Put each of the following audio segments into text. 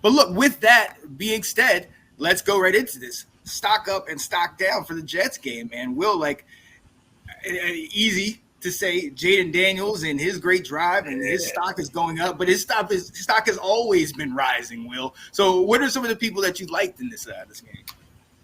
But look, with that being said, let's go right into this. Stock up and stock down for the Jets game, man. Will, easy to say Jaden Daniels and his great drive and his stock is going up, but his stock has always been rising, Will. So what are some of the people that you liked in this game?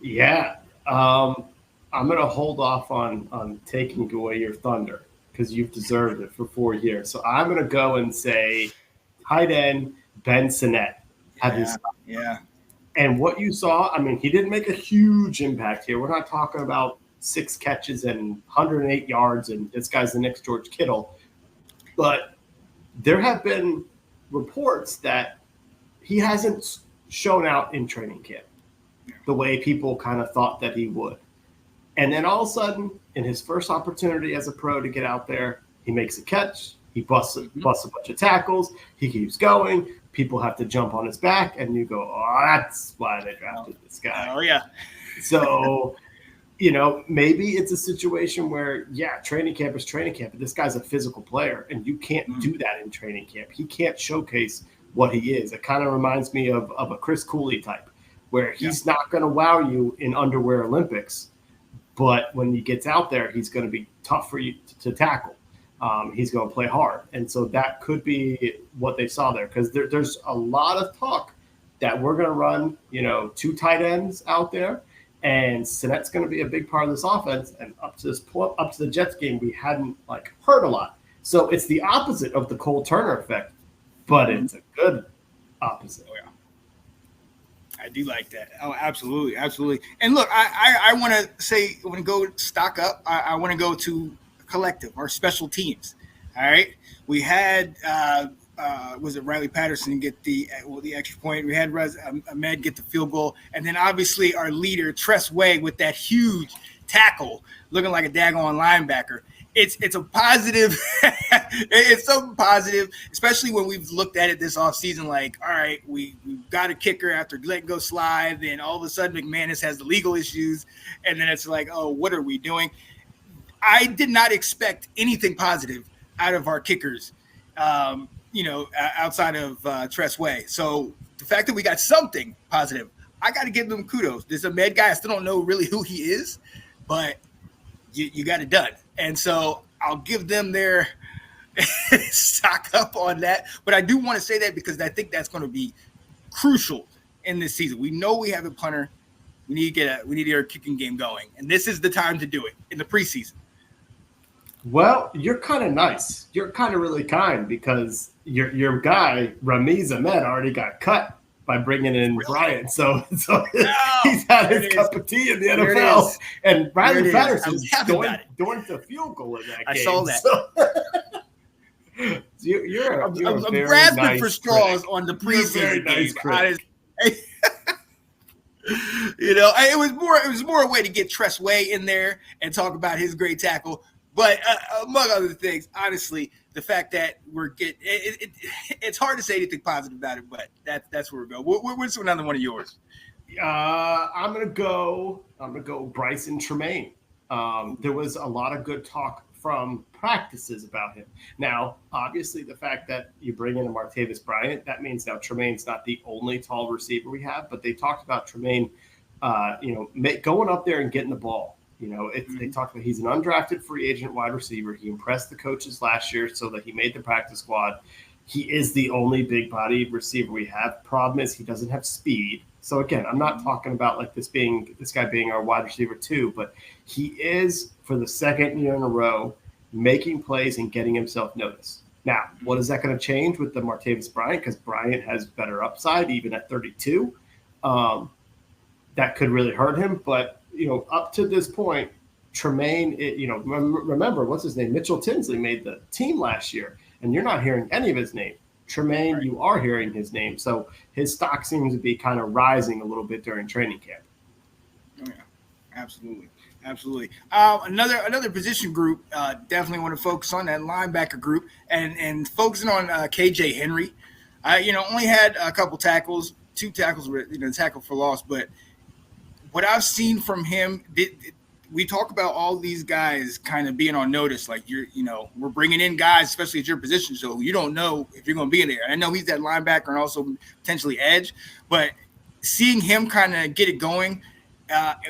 Yeah. I'm going to hold off on taking away your thunder because you've deserved it for 4 years. So I'm going to go and say tight end Ben Sinnett. Yeah. And what you saw, I mean, he didn't make a huge impact here. We're not talking about 6 catches and 108 yards, and this guy's the next George Kittle. But there have been reports that he hasn't shown out in training camp the way people kind of thought that he would. And then all of a sudden, in his first opportunity as a pro to get out there, he makes a catch. He busts a bunch of tackles. He keeps going. People have to jump on his back, and you go, oh, that's why they drafted this guy. Oh, yeah. So – maybe it's a situation where, training camp is training camp, but this guy's a physical player, and you can't do that in training camp. He can't showcase what he is. It kind of reminds me of a Chris Cooley type, where he's not going to wow you in underwear Olympics, but when he gets out there, he's going to be tough for you to tackle. He's going to play hard. And so that could be what they saw there, because there's a lot of talk that we're going to run, 2 tight ends out there. And Sinnett's going to be a big part of this offense. And up to the Jets game, we hadn't heard a lot. So it's the opposite of the Cole Turner effect, but it's a good opposite. Oh, yeah. I do like that. Oh, absolutely, absolutely. And look, I want to say, when I go stock up, I want to go to collective, our special teams. All right, we had. Was it Riley Patterson get the extra point? We had Ahmed get the field goal, and then obviously our leader Tress Way with that huge tackle, looking like a daggone linebacker. It's a positive. It's something positive, especially when we've looked at it this offseason. Like, all right, we've got a kicker after letting go slide, then all of a sudden McManus has the legal issues, and then it's like, oh, what are we doing? I did not expect anything positive out of our kickers. Outside of Tress Way. So the fact that we got something positive, I got to give them kudos. This Ahmed guy, I still don't know really who he is, but you got it done. And so I'll give them their stock up on that. But I do want to say that because I think that's going to be crucial in this season. We know we have a punter. We need to get our kicking game going. And this is the time to do it in the preseason. Well, you're kind of nice. You're kind of really kind because your guy, Ramiz Ahmed, already got cut by bringing in Bryant. So he's had his cup of tea in the NFL. And Riley Patterson's going to field goal in that game. I saw that. So you're I'm very grasping nice for straws critic. on the preseason Nice game. It was more a way to get Tress Way in there and talk about his great tackle. But among other things, honestly, the fact that we're getting it's hard to say anything positive about it, but that's where we're going. What's another one of yours? I'm gonna go Bryson Tremaine. There was a lot of good talk from practices about him. Now, obviously, the fact that you bring in a Martavis Bryant, that means now Tremaine's not the only tall receiver we have. But they talked about Tremaine, going up there and getting the ball. They talked about he's an undrafted free agent wide receiver. He impressed the coaches last year so that he made the practice squad. He is the only big-bodied receiver we have. Problem is he doesn't have speed. So, again, I'm not talking about this guy being our wide receiver too, but he is, for the second year in a row, making plays and getting himself noticed. Now, what is that going to change with the Martavis Bryant? Because Bryant has better upside, even at 32. That could really hurt him, but up to this point, Tremaine, remember, what's his name? Mitchell Tinsley made the team last year, and you're not hearing any of his name. Tremaine, you are hearing his name. So his stock seems to be kind of rising a little bit during training camp. Oh, yeah, absolutely. Absolutely. Another position group, definitely want to focus on that linebacker group and focusing on KJ Henry. Only had a couple tackles, 2 tackles, tackle for loss, but what I've seen from him we talk about all these guys kind of being on notice, like we're bringing in guys, especially at your position, so you don't know if you're going to be in there. I know he's that linebacker and also potentially edge, but seeing him kind of get it going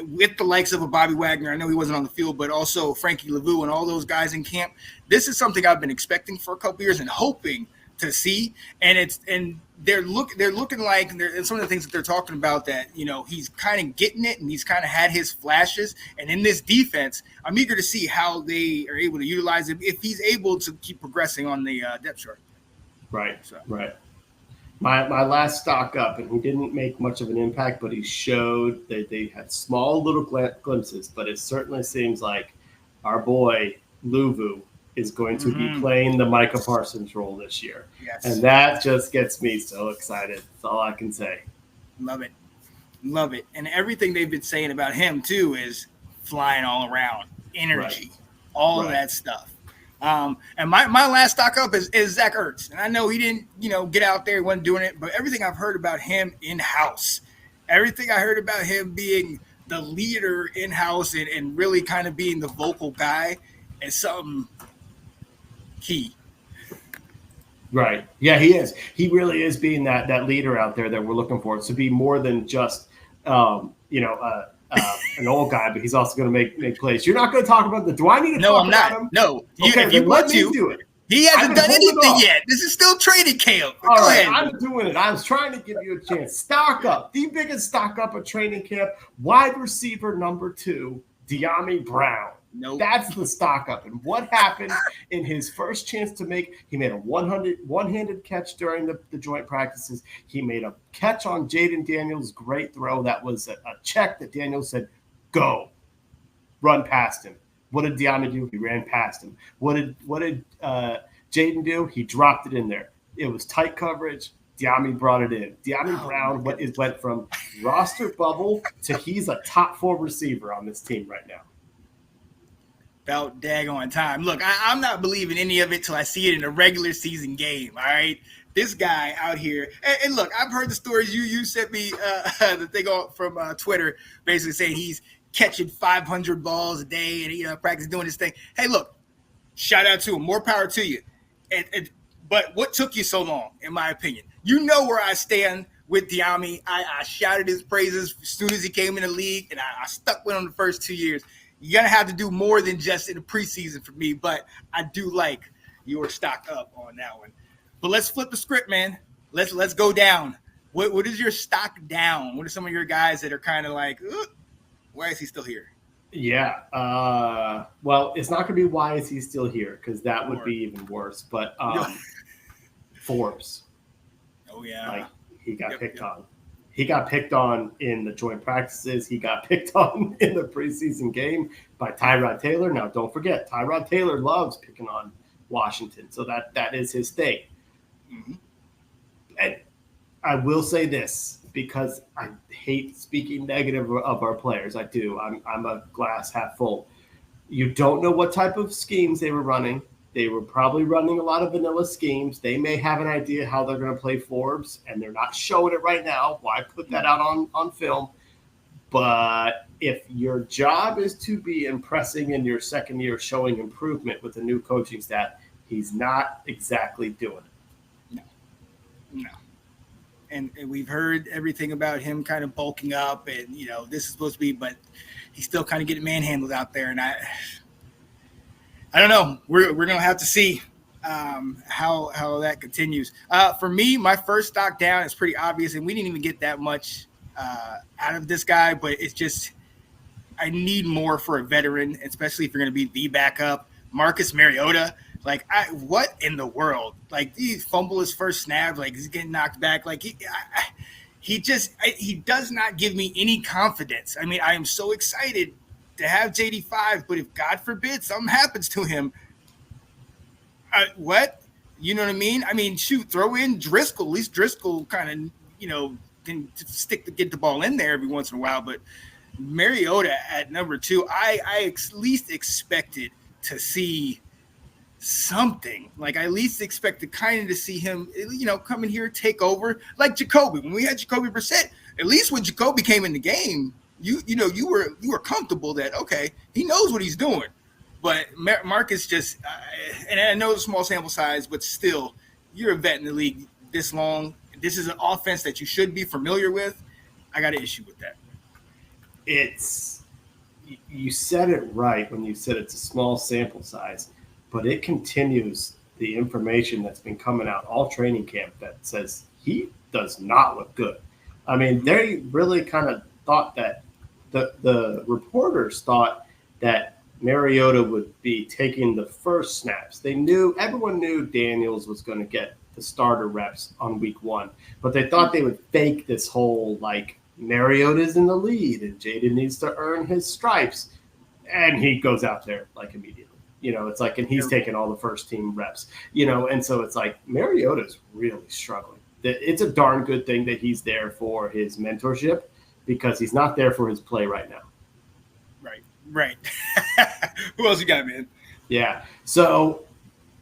with the likes of a Bobby Wagner, I know he wasn't on the field, but also Frankie Lavu and all those guys in camp. This is something I've been expecting for a couple years and hoping to see, and they're looking like, and some of the things that they're talking about, that he's kind of getting it and he's kind of had his flashes. And in this defense, I'm eager to see how they are able to utilize him if he's able to keep progressing on the depth chart. Right. My last stock up, and he didn't make much of an impact, but he showed that they had small little glimpses. But it certainly seems like our boy Luvu is going to be playing the Micah Parsons role this year. Yes. And that just gets me so excited. That's all I can say. Love it. And everything they've been saying about him, too, is flying all around, energy, all of that stuff. And my last stock up is Zach Ertz. And I know he didn't, get out there, he wasn't doing it, but everything I've heard about him in-house, everything I heard about him being the leader in-house and really kind of being the vocal guy is something key. Right. Yeah, he is. He really is being that leader out there that we're looking for. To be more than just, an old guy, but he's also going to make plays. You're not going to talk about the. Do I need to? No, talk I'm about not. him? No, Okay, if you want to, do it. He hasn't done anything yet. This is still training camp. All Go right, ahead. I'm doing it. I was trying to give you a chance. Stock up. The biggest stock up at training camp. Wide receiver number 2, De'Ami Brown. Nope. That's the stock up. And what happened in his first chance to he made a one-handed catch during the joint practices. He made a catch on Jaden Daniels' great throw. That was a check that Daniels said, go, run past him. What did De'Ami do? He ran past him. What did Jaden do? He dropped it in there. It was tight coverage. De'Ami brought it in. De'Ami Brown went from roster bubble to he's a top 4 receiver on this team right now. About daggone time. Look, I'm not believing any of it till I see it in a regular season game, all right? This guy out here, and look, I've heard the stories. You sent me the thing from Twitter basically saying he's catching 500 balls a day and practice doing this thing. Hey, look, shout out to him. More power to you. But what took you so long, in my opinion? You know where I stand with De'Ami. I shouted his praises as soon as he came in the league, and I stuck with him the first 2 years. You're going to have to do more than just in the preseason for me, but I do like your stock up on that one. But let's flip the script, man. Let's go down. What is your stock down? What are some of your guys that are kind of like, why is he still here? Yeah. Well, it's not going to be why is he still here, because that would be even worse. But Forbes. Oh, yeah. He got picked on. He got picked on in the joint practices. He got picked on in the preseason game by Tyrod Taylor. Now, don't forget, Tyrod Taylor loves picking on Washington, so that is his thing. Mm-hmm. And I will say this, because I hate speaking negative of our players. I do. I'm a glass half full. You don't know what type of schemes they were running. They were probably running a lot of vanilla schemes. They may have an idea how they're going to play Forbes, and they're not showing it right now. Why put that out on film? But if your job is to be impressing in your second year, showing improvement with a new coaching staff, he's not exactly doing it. No. And we've heard everything about him kind of bulking up, and this is supposed to be, but he's still kind of getting manhandled out there, and I don't know. We're gonna have to see how that continues. For me, my first stock down is pretty obvious, and we didn't even get that much out of this guy. But it's just I need more for a veteran, especially if you're gonna be the backup. Marcus Mariota, what in the world? He fumbled his first snap, he's getting knocked back. He does not give me any confidence. I mean, I am so excited to have JD5, but if God forbid something happens to him, what? You know what I mean? I mean, shoot, throw in Driscoll. At least Driscoll kind of, can get the ball in there every once in a while. But Mariota at number 2, I at least expected to see something. I at least expected to see him, come in here, take over. Like Jacoby. When we had Jacoby Brissett, at least when Jacoby came in the game, you were comfortable that okay, he knows what he's doing. But Marcus just, and I know it's a small sample size, but still, you're a vet in the league this long. This is an offense that you should be familiar with. I got an issue with that. You said it right when you said it's a small sample size, but it continues the information that's been coming out all training camp that says he does not look good. I mean, they really kind of thought that the reporters thought that Mariota would be taking the first snaps. Everyone knew Daniels was going to get the starter reps on week 1, but they thought they would fake this whole like Mariota's in the lead and Jaden needs to earn his stripes, and he goes out there like immediately. It's like, and he's taking all the first team reps. And so it's like Mariota's really struggling. It's a darn good thing that he's there for his mentorship because he's not there for his play right now. Right. Who else you got, man? Yeah. So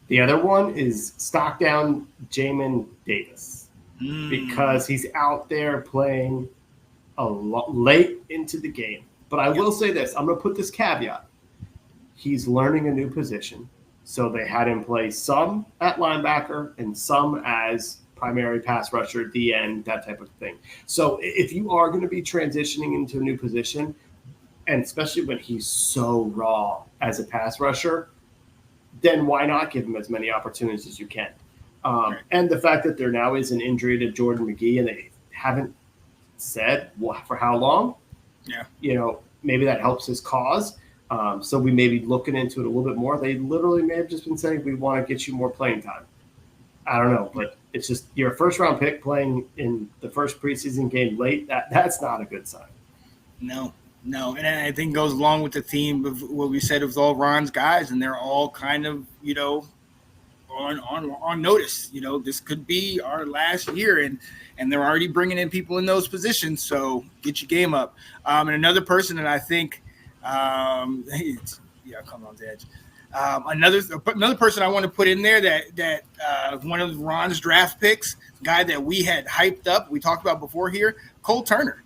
the other one is stock down Jamin Davis because he's out there playing a lot late into the game. But I will say this. I'm going to put this caveat. He's learning a new position. So they had him play some at linebacker and some as primary pass rusher, DN, that type of thing. So if you are going to be transitioning into a new position, and especially when he's so raw as a pass rusher, then why not give him as many opportunities as you can? And the fact that there now is an injury to Jordan McGee and they haven't said for how long, maybe that helps his cause. So we may be looking into it a little bit more. They literally may have just been saying, we want to get you more playing time. I don't know, but it's just you're a first-round pick playing in the first preseason game late. That's not a good sign. No, and I think it goes along with the theme of what we said with all Ron's guys, and they're all kind of, on notice. This could be our last year, and they're already bringing in people in those positions. So get your game up. And another person that I think, come on the edge. Another person I want to put in there that one of Ron's draft picks, guy that we had hyped up, we talked about before here, Cole Turner.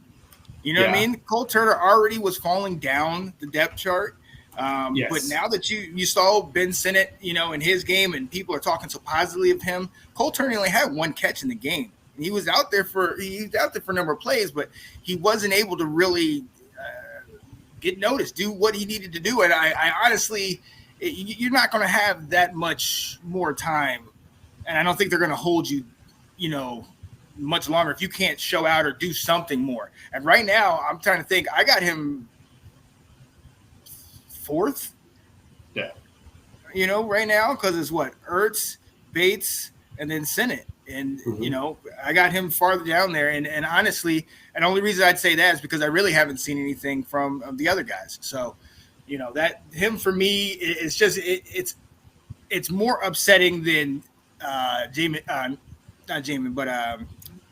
You know what I mean? Cole Turner already was falling down the depth chart. Yes. But now that you saw Ben Sinnott, in his game and people are talking so positively of him, Cole Turner only had one catch in the game. And he was out there for a number of plays, but he wasn't able to really get noticed, do what he needed to do. And I honestly, you're not going to have that much more time. And I don't think they're going to hold you, much longer if you can't show out or do something more. And right now, I'm trying to think. I got him 4th. Yeah. Right now because it's what Ertz, Bates, and then Sinnott, and I got him farther down there. And honestly, and the only reason I'd say that is because I really haven't seen anything from the other guys. So, that him for me is just it's more upsetting than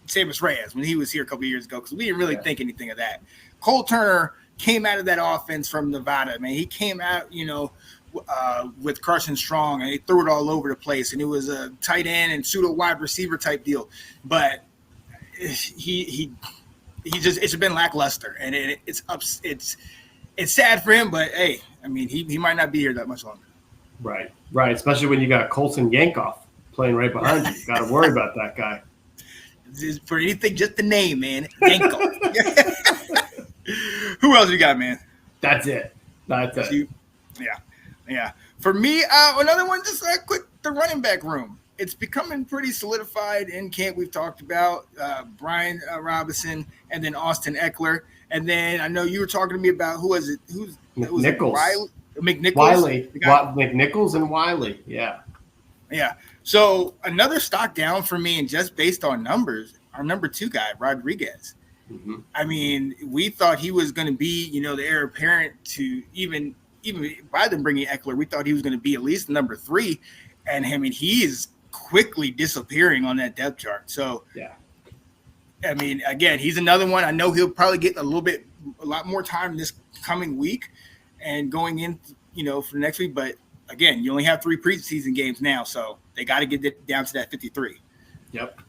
Samus Reyes when he was here a couple of years ago because we didn't really think anything of that. Cole Turner came out of that offense from Nevada, man. He came out, with Carson Strong, and he threw it all over the place, and it was a tight end and pseudo wide receiver type deal. But he just it's been lackluster, and it's sad for him. But hey, I mean, he might not be here that much longer. Right. Especially when you got Colson Yankoff playing right behind you. Got to worry about that guy. For anything, just the name, man. Yankoff. Who else you got, man? That's it. Yeah. For me, another one, just quick, the running back room. It's becoming pretty solidified in camp. We've talked about Brian Robinson and then Austin Eckler. And then I know you were talking to me about who was it? McNichols. McNichols. Wiley. McNichols and Wiley. Yeah. Yeah. So another stock down for me, and just based on numbers, our number 2 guy, Rodriguez. Mm-hmm. I mean, we thought he was going to be, the heir apparent to even by them bringing Eckler, we thought he was going to be at least number 3. And I mean, he is quickly disappearing on that depth chart. So, yeah. I mean, again, he's another one. I know he'll probably get a lot more time this coming week and going in, for the next week. But again, you only have 3 preseason games now, so they got to get it down to that 53. Yep.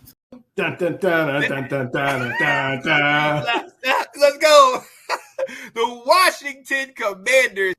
Dun, dun, dun, dun, dun, dun, dun, dun, dun. Let's go. the Washington Commanders